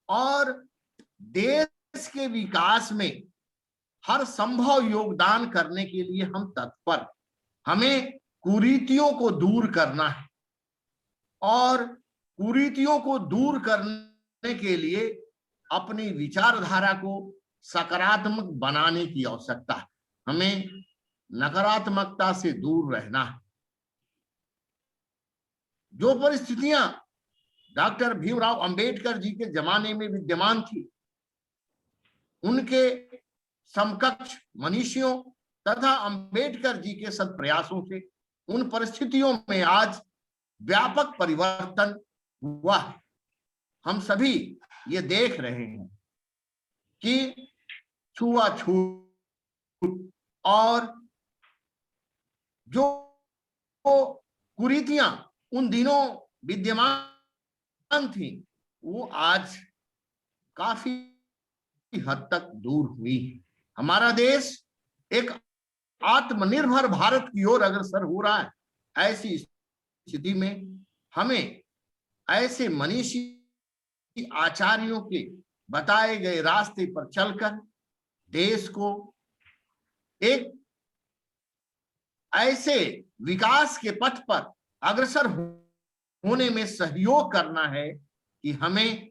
और देश के विकास में हर संभव योगदान करने के लिए हम तत्पर। हमें कुरीतियों को दूर करना है और कुरीतियों को दूर करने के लिए अपनी विचारधारा को सकारात्मक बनाने की आवश्यकता है। हमें नकारात्मकता से दूर रहना है। जो परिस्थितियां डॉक्टर भीमराव अंबेडकर जी के जमाने में विद्यमान थी, उनके समकक्ष मनीषियों तथा अंबेडकर जी के सत प्रयासों से उन परिस्थितियों में आज व्यापक परिवर्तन हुआ है। हम सभी ये देख रहे हैं कि छुआछूत और जो कुरीतियां उन दिनों विद्यमान थी, वो आज काफी हद तक दूर हुई है। हमारा देश एक आत्मनिर्भर भारत की ओर अग्रसर हो रहा है। ऐसी स्थिति में हमें ऐसे मनीषी आचार्यों के बताए गए रास्ते पर चलकर देश को एक ऐसे विकास के पथ पर अग्रसर होने में सहयोग करना है कि हमें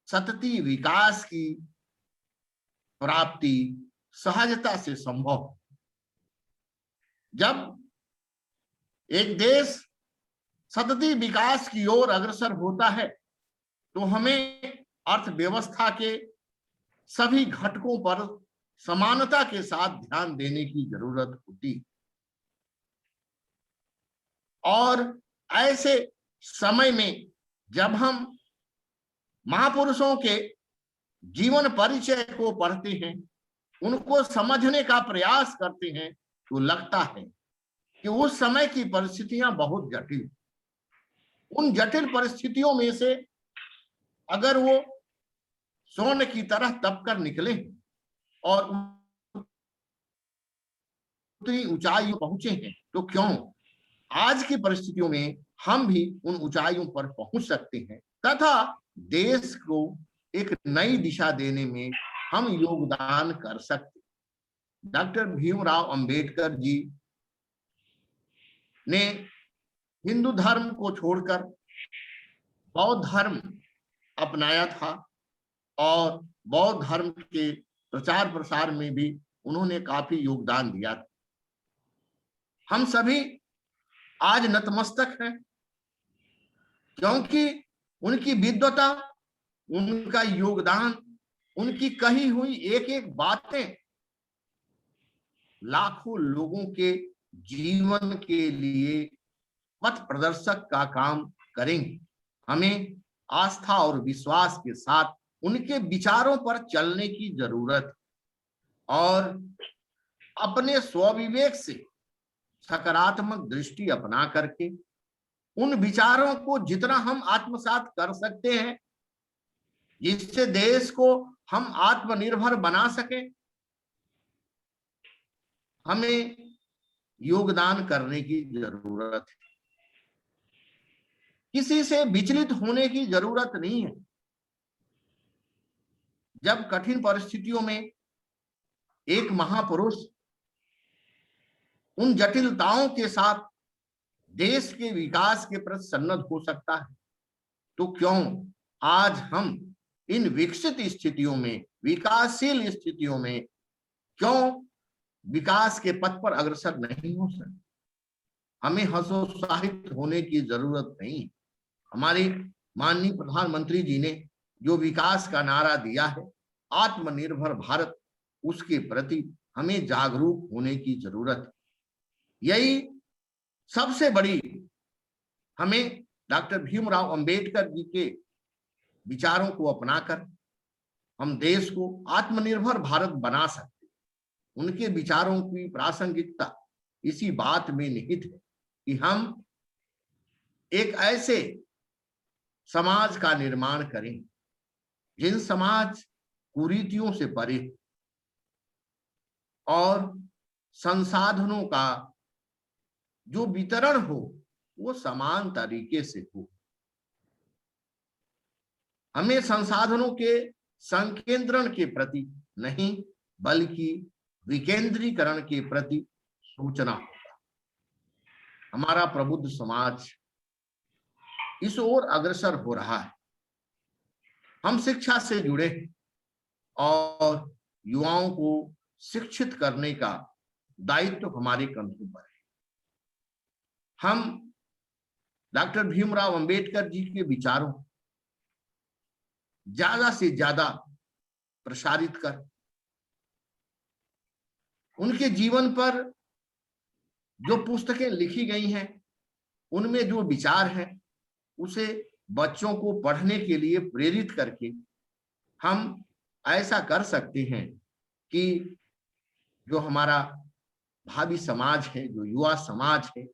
सतती विकास की प्राप्ति सहजता से संभव। जब एक देश सतती विकास की ओर अग्रसर होता है तो हमें अर्थव्यवस्था के सभी घटकों पर समानता के साथ ध्यान देने की जरूरत होती। और ऐसे समय में जब हम महापुरुषों के जीवन परिचय को पढ़ते हैं, उनको समझने का प्रयास करते हैं, तो लगता है कि उस समय की परिस्थितियां बहुत जटिल। उन जटिल परिस्थितियों में से अगर वो स्वर्ण की तरह तपकर निकले और उतनी ऊंचाई पहुंचे हैं, तो क्यों आज की परिस्थितियों में हम भी उन ऊंचाइयों पर पहुंच सकते हैं तथा देश को एक नई दिशा देने में हम योगदान कर सकते। डॉक्टर भीमराव अंबेडकर जी ने हिंदू धर्म को छोड़कर बौद्ध धर्म अपनाया था और बौद्ध धर्म के प्रचार प्रसार में भी उन्होंने काफी योगदान दिया था। हम सभी आज नतमस्तक हैं क्योंकि उनकी विद्वता, उनका योगदान, उनकी कही हुई एक एक बातें लाखों लोगों के जीवन के लिए पथ प्रदर्शक का काम करेंगे। हमें आस्था और विश्वास के साथ उनके विचारों पर चलने की जरूरत और अपने स्वविवेक से सकारात्मक दृष्टि अपना करके उन विचारों को जितना हम आत्मसात कर सकते हैं, जिससे देश को हम आत्मनिर्भर बना सके, हमें योगदान करने की जरूरत है। किसी से विचलित होने की जरूरत नहीं है। जब कठिन परिस्थितियों में एक महापुरुष उन जटिलताओं के साथ देश के विकास के प्रति सन्नद्ध हो सकता है, तो क्यों आज हम इन विकसित स्थितियों में, विकासशील स्थितियों में क्यों विकास के पथ पर अग्रसर नहीं हो सकते? हमें हतोत्साहित होने की जरूरत नहीं। हमारे माननीय प्रधानमंत्री जी ने जो विकास का नारा दिया है, आत्मनिर्भर भारत, उसके प्रति हमें जागरूक होने की जरूरत है। यही सबसे बड़ी हमें डॉक्टर भीमराव अंबेडकर जी के विचारों को अपनाकर हम देश को आत्मनिर्भर भारत बना सकते। उनके विचारों की प्रासंगिकता इसी बात में निहित है कि हम एक ऐसे समाज का निर्माण करें जिन समाज कुरीतियों से परे और संसाधनों का जो वितरण हो वो समान तरीके से हो। हमें संसाधनों के संकेंद्रण के प्रति नहीं बल्कि विकेंद्रीकरण के प्रति सोचना होगा। हमारा प्रबुद्ध समाज इस ओर अग्रसर हो रहा है। हम शिक्षा से जुड़े और युवाओं को शिक्षित करने का दायित्व हमारे कंधों पर है। हम डॉक्टर भीमराव अंबेडकर जी के विचारों ज्यादा से ज्यादा प्रसारित कर उनके जीवन पर जो पुस्तकें लिखी गई हैं उनमें जो विचार हैं उसे बच्चों को पढ़ने के लिए प्रेरित करके हम ऐसा कर सकते हैं कि जो हमारा भावी समाज है, जो युवा समाज है,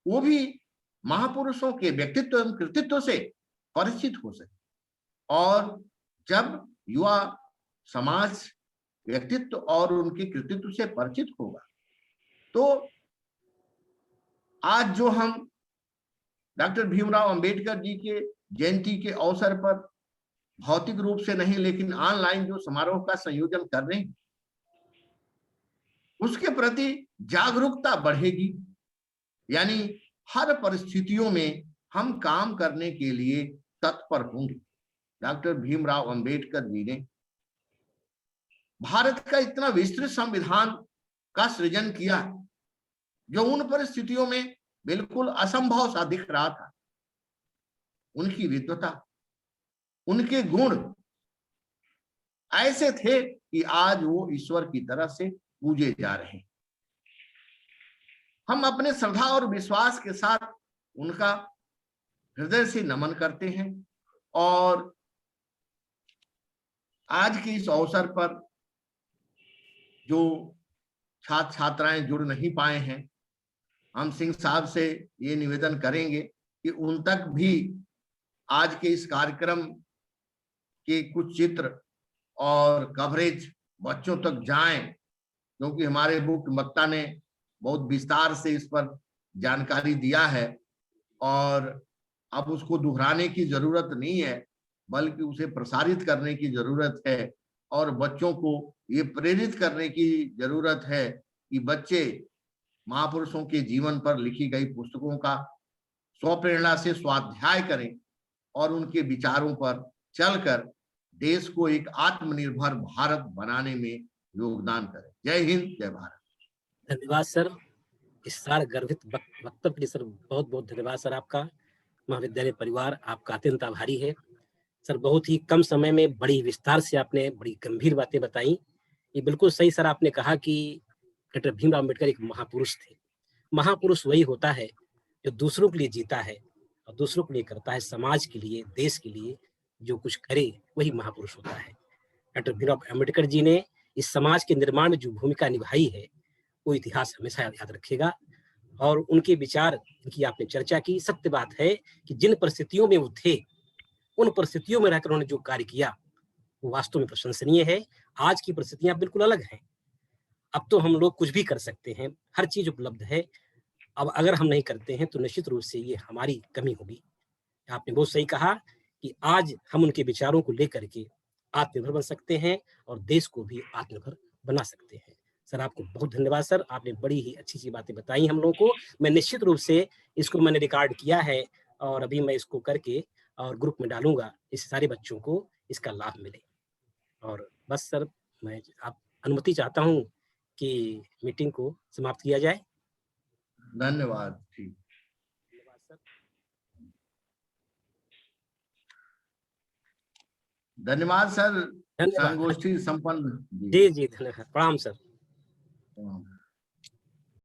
वो भी महापुरुषों के व्यक्तित्व एवं कृतित्व से परिचित हो सके। और जब युवा समाज व्यक्तित्व और उनके कृतित्व से परिचित होगा तो आज जो हम डॉक्टर भीमराव अंबेडकर जी के जयंती के अवसर पर भौतिक रूप से नहीं लेकिन ऑनलाइन जो समारोह का संयोजन कर रहे हैं उसके प्रति जागरूकता बढ़ेगी। यानी हर परिस्थितियों में हम काम करने के लिए तत्पर होंगे। डॉक्टर भीमराव अंबेडकर जी ने भारत का इतना विस्तृत संविधान का सृजन किया जो उन परिस्थितियों में बिल्कुल असंभव सा दिख रहा था। उनकी विद्वता, उनके गुण ऐसे थे कि आज वो ईश्वर की तरह से पूजे जा रहे हैं। हम अपने श्रद्धा और विश्वास के साथ उनका हृदय से नमन करते हैं और आज के इस अवसर पर जो छात्र छात्राएं जुड़ नहीं पाए हैं, हम सिंह साहब से ये निवेदन करेंगे कि उन तक भी आज के इस कार्यक्रम के कुछ चित्र और कवरेज बच्चों तक जाएं, क्योंकि हमारे मुख्य वक्ता ने बहुत विस्तार से इस पर जानकारी दिया है और अब उसको दोहराने की जरूरत नहीं है बल्कि उसे प्रसारित करने की जरूरत है और बच्चों को ये प्रेरित करने की जरूरत है कि बच्चे महापुरुषों के जीवन पर लिखी गई पुस्तकों का स्वप्रेरणा से स्वाध्याय करें और उनके विचारों पर चलकर देश को एक आत्मनिर्भर भारत बनाने में योगदान करें। जय हिंद, जय भारत। धन्यवाद सर, इस सार गर्भित वक्तव्य के लिए सर बहुत बहुत धन्यवाद सर। आपका महाविद्यालय परिवार आपका अत्यंत आभारी है सर। बहुत ही कम समय में बड़ी विस्तार से आपने बड़ी गंभीर बातें बताई। ये बिल्कुल सही सर आपने कहा कि डॉक्टर भीमराव अम्बेडकर एक महापुरुष थे। महापुरुष वही होता है जो दूसरों के लिए जीता है और दूसरों के लिए करता है, समाज के लिए, देश के लिए जो कुछ करे वही महापुरुष होता है। डॉक्टर भीमराव अम्बेडकर जी ने इस समाज के निर्माण में जो भूमिका निभाई है वो इतिहास हमेशा याद रखेगा और उनके विचार की आपने चर्चा की। सत्य बात है कि जिन परिस्थितियों में वो थे उन परिस्थितियों में रहकर उन्होंने जो कार्य किया वो वास्तव में प्रशंसनीय है। आज की परिस्थितियां बिल्कुल अलग हैं। अब तो हम लोग कुछ भी कर सकते हैं, हर चीज उपलब्ध है। अब अगर हम नहीं करते हैं तो निश्चित रूप से ये हमारी कमी होगी। आपने बहुत सही कहा कि आज हम उनके विचारों को लेकर के आत्मनिर्भर बन सकते हैं और देश को भी आत्मनिर्भर बना सकते हैं। सर आपको बहुत धन्यवाद सर, आपने बड़ी ही अच्छी बातें बताई हम लोगों को। मैं निश्चित रूप से इसको मैंने रिकॉर्ड किया है और अभी मैं इसको करके और ग्रुप में डालूंगा, इस सारे बच्चों को इसका लाभ मिले। और बस सर मैं आप अनुमति चाहता हूँ कि मीटिंग को समाप्त किया जाए। धन्यवाद। ठीक, धन्यवाद सर। धन्यवाद। संगोष्ठी संपन्न। जी जी धन्यवाद। प्रणाम सर।